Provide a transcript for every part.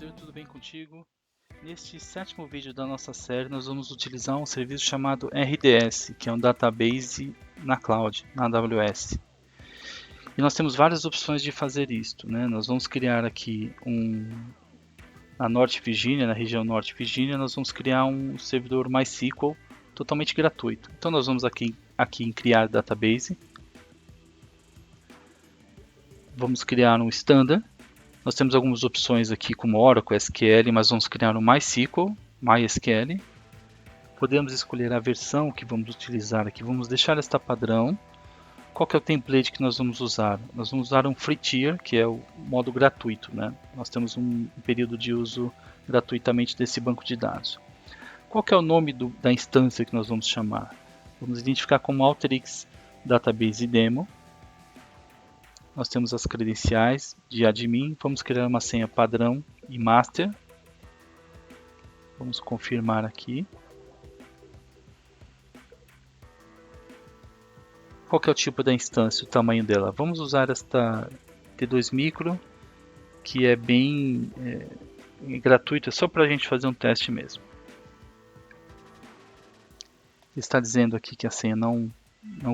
Master, tudo bem contigo? Neste sétimo vídeo da nossa série, nós vamos utilizar um serviço chamado RDS, que é um database na cloud, na AWS. E nós temos várias opções de fazer isto, né? Nós vamos criar aqui na Norte Virginia, na região Norte Virginia, nós vamos criar um servidor MySQL totalmente gratuito. Então nós vamos aqui em criar database. Vamos criar um standard. Nós temos algumas opções aqui como Oracle, SQL, mas vamos criar um MySQL, MySQL. Podemos escolher a versão que vamos utilizar aqui. Vamos deixar esta padrão. Qual que é o template que nós vamos usar? Nós vamos usar um free tier, que é o modo gratuito, né? Nós temos um período de uso gratuitamente desse banco de dados. Qual que é o nome da instância que nós vamos chamar? Vamos identificar como Alteryx Database Demo. Nós temos as credenciais de admin. Vamos criar uma senha padrão e master. Vamos confirmar aqui. Qual que é o tipo da instância, o tamanho dela? Vamos usar esta T2 Micro, que é bem gratuita, só para a gente fazer um teste mesmo. Está dizendo aqui que a senha não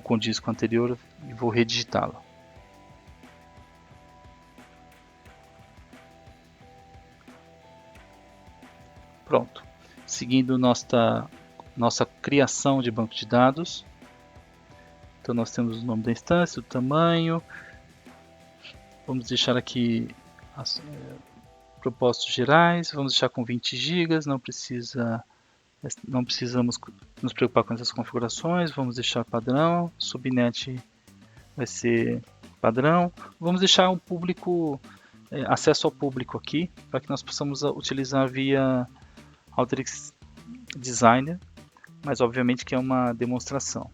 condiz com a anterior e vou redigitá-la. Pronto. Seguindo nossa criação de banco de dados. Então nós temos o nome da instância, o tamanho. Vamos deixar aqui propósitos gerais. Vamos deixar com 20 GB. Não precisamos nos preocupar com essas configurações. Vamos deixar padrão. Subnet vai ser padrão. Vamos deixar o público, acesso ao público aqui, para que nós possamos utilizar via Alteryx Designer, mas obviamente que é uma demonstração.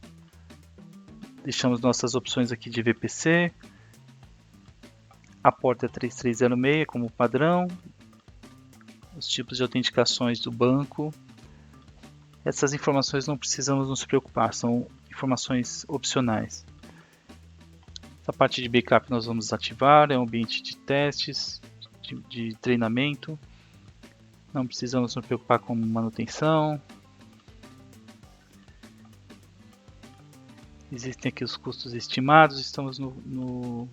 Deixamos nossas opções aqui de VPC, a porta 3306 como padrão, os tipos de autenticações do banco. Essas informações não precisamos nos preocupar, são informações opcionais. A parte de backup nós vamos ativar, é um ambiente de testes, de treinamento. Não precisamos nos preocupar com manutenção. Existem aqui os custos estimados, estamos no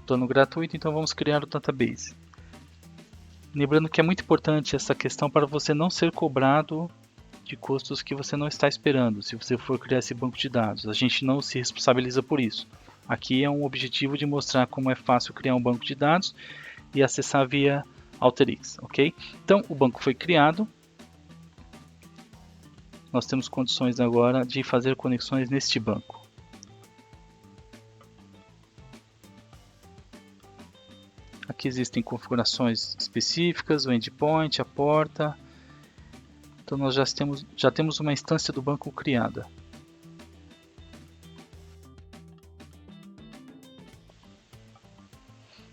plano gratuito, então vamos criar o database. Lembrando que é muito importante essa questão para você não ser cobrado de custos que você não está esperando, se você for criar esse banco de dados. A gente não se responsabiliza por isso. Aqui é um objetivo de mostrar como é fácil criar um banco de dados e acessar via Alteryx, ok? Então o banco foi criado. Nós temos condições agora de fazer conexões neste banco. Aqui existem configurações específicas, o endpoint, a porta. Então nós já temos uma instância do banco criada.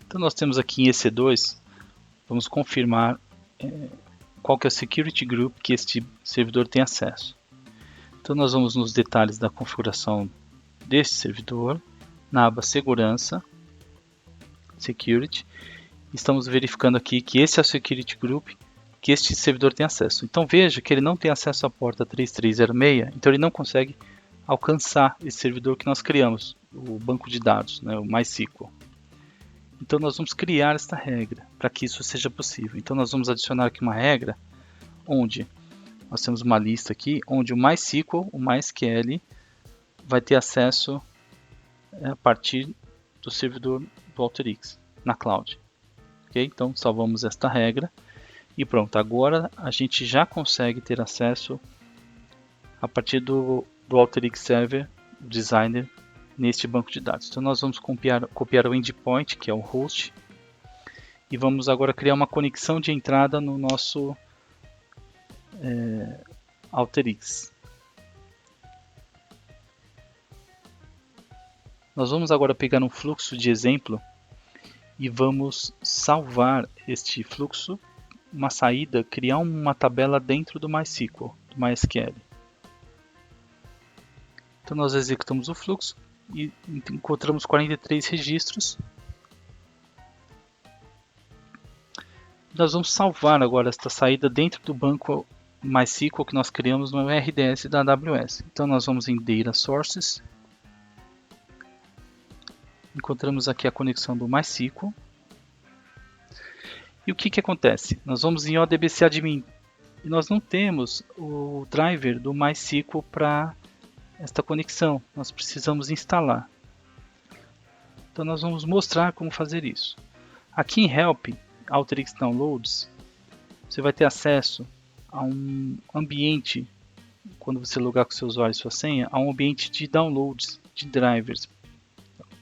Então nós temos aqui em EC2, vamos confirmar qual que é o security group que este servidor tem acesso. Então nós vamos nos detalhes da configuração deste servidor, na aba segurança, security, estamos verificando aqui que esse é o security group que este servidor tem acesso. Então veja que ele não tem acesso à porta 3306, então ele não consegue alcançar esse servidor que nós criamos, o banco de dados, né, o MySQL. Então nós vamos criar esta regra para que isso seja possível. Então nós vamos adicionar aqui uma regra onde nós temos uma lista aqui onde o MySQL, o MySQL vai ter acesso a partir do servidor do Alteryx na cloud. Okay? Então salvamos esta regra e pronto. Agora a gente já consegue ter acesso a partir do Alteryx Server Designer neste banco de dados. Então nós vamos copiar o endpoint, que é o host, e vamos agora criar uma conexão de entrada no nosso Alteryx. Nós vamos agora pegar um fluxo de exemplo e vamos salvar este fluxo, uma saída, criar uma tabela dentro do MySQL, do MySQL. Então nós executamos o fluxo e encontramos 43 registros. Nós vamos salvar agora esta saída dentro do banco MySQL que nós criamos no RDS da AWS. Então nós vamos em Data Sources, encontramos aqui a conexão do MySQL. E o que acontece? Nós vamos em ODBC Admin e nós não temos o driver do MySQL para esta conexão. Nós precisamos instalar. Então nós vamos mostrar como fazer isso. Aqui em Help, Alteryx Downloads, você vai ter acesso a um ambiente, quando você logar com seu usuário e sua senha, a um ambiente de downloads de drivers.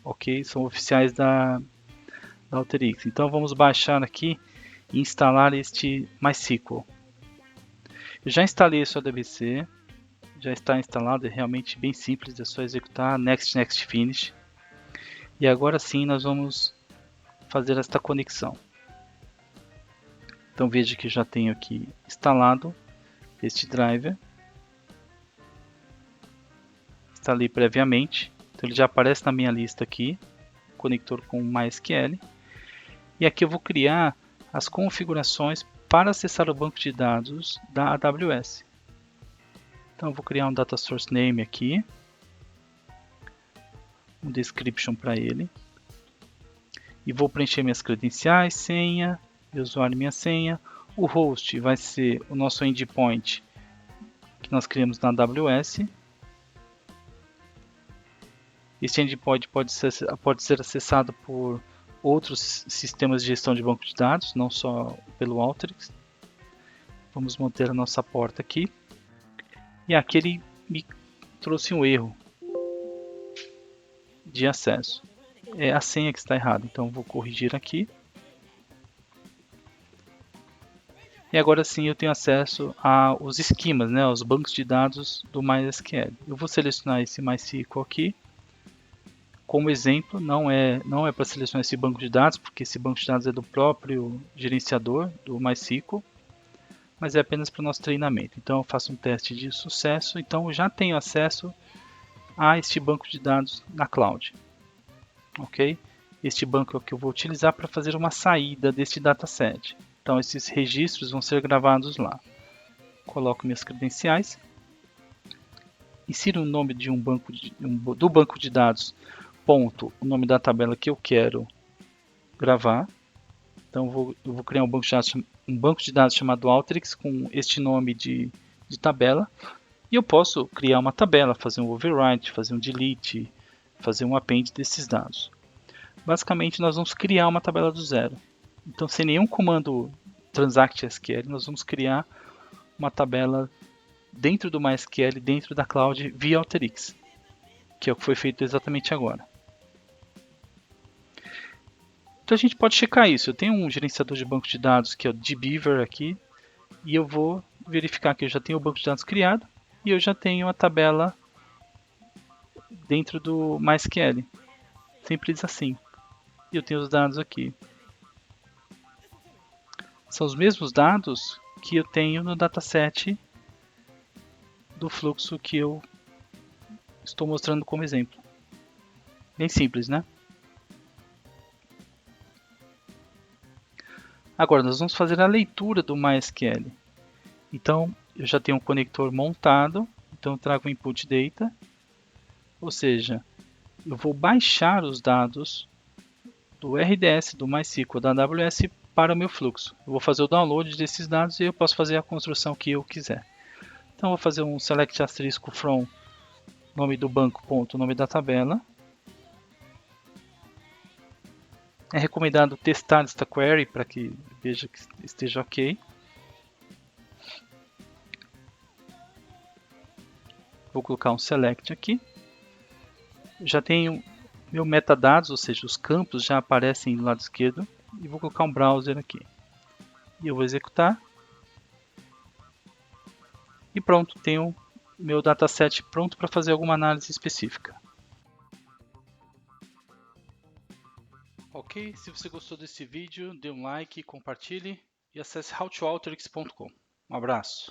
Ok? São oficiais da Alteryx. Então vamos baixar aqui e instalar este MySQL. Eu já instalei esse ODBC, já está instalado, é realmente bem simples, é só executar Next, Next, Finish. E agora sim nós vamos fazer esta conexão. Então veja que já tenho aqui instalado este driver. Instalei previamente, então ele já aparece na minha lista aqui, conector com MySQL. E aqui eu vou criar as configurações para acessar o banco de dados da AWS. Então eu vou criar um Data Source Name aqui, um description para ele, e vou preencher minhas credenciais, senha, meu usuário e minha senha. O host vai ser o nosso endpoint que nós criamos na AWS. Este endpoint pode ser acessado por outros sistemas de gestão de banco de dados, não só pelo Alteryx. Vamos manter a nossa porta aqui. E aqui ele me trouxe um erro de acesso. É a senha que está errada, então vou corrigir aqui. E agora sim eu tenho acesso aos esquemas, né, aos bancos de dados do MySQL. Eu vou selecionar esse MySQL aqui. Como exemplo, não é para selecionar esse banco de dados, porque esse banco de dados é do próprio gerenciador do MySQL, mas é apenas para o nosso treinamento. Então eu faço um teste de sucesso, então eu já tenho acesso a este banco de dados na cloud. Ok? Este banco é o que eu vou utilizar para fazer uma saída deste dataset. Então esses registros vão ser gravados lá. Coloco minhas credenciais, insiro o nome de do banco de dados, ponto, o nome da tabela que eu quero gravar. Então eu vou criar um banco de dados chamado Alteryx com este nome de tabela. E eu posso criar uma tabela, fazer um overwrite, fazer um delete, fazer um append desses dados. Basicamente nós vamos criar uma tabela do zero. Então sem nenhum comando transact SQL, nós vamos criar uma tabela dentro do MySQL, dentro da cloud via Alteryx, que é o que foi feito exatamente agora. Então a gente pode checar isso. Eu tenho um gerenciador de banco de dados que é o dbeaver aqui, e eu vou verificar que eu já tenho o banco de dados criado e eu já tenho a tabela dentro do MySQL. Simples assim. E eu tenho os dados aqui. São os mesmos dados que eu tenho no dataset do fluxo que eu estou mostrando como exemplo. Bem simples, né? Agora nós vamos fazer a leitura do MySQL. Então eu já tenho um conector montado, então eu trago o input data, ou seja, eu vou baixar os dados do RDS do MySQL da AWS para o meu fluxo. Eu vou fazer o download desses dados e eu posso fazer a construção que eu quiser. Então eu vou fazer um select asterisco from nome do banco, ponto, nome da tabela. É recomendado testar esta query para que veja que esteja ok. Vou colocar um select aqui. Já tenho meu metadados, ou seja, os campos já aparecem do lado esquerdo. E vou colocar um browser aqui. E eu vou executar. E pronto, tenho meu dataset pronto para fazer alguma análise específica. Ok, se você gostou desse vídeo, dê um like, compartilhe e acesse howtoalterix.com. Um abraço.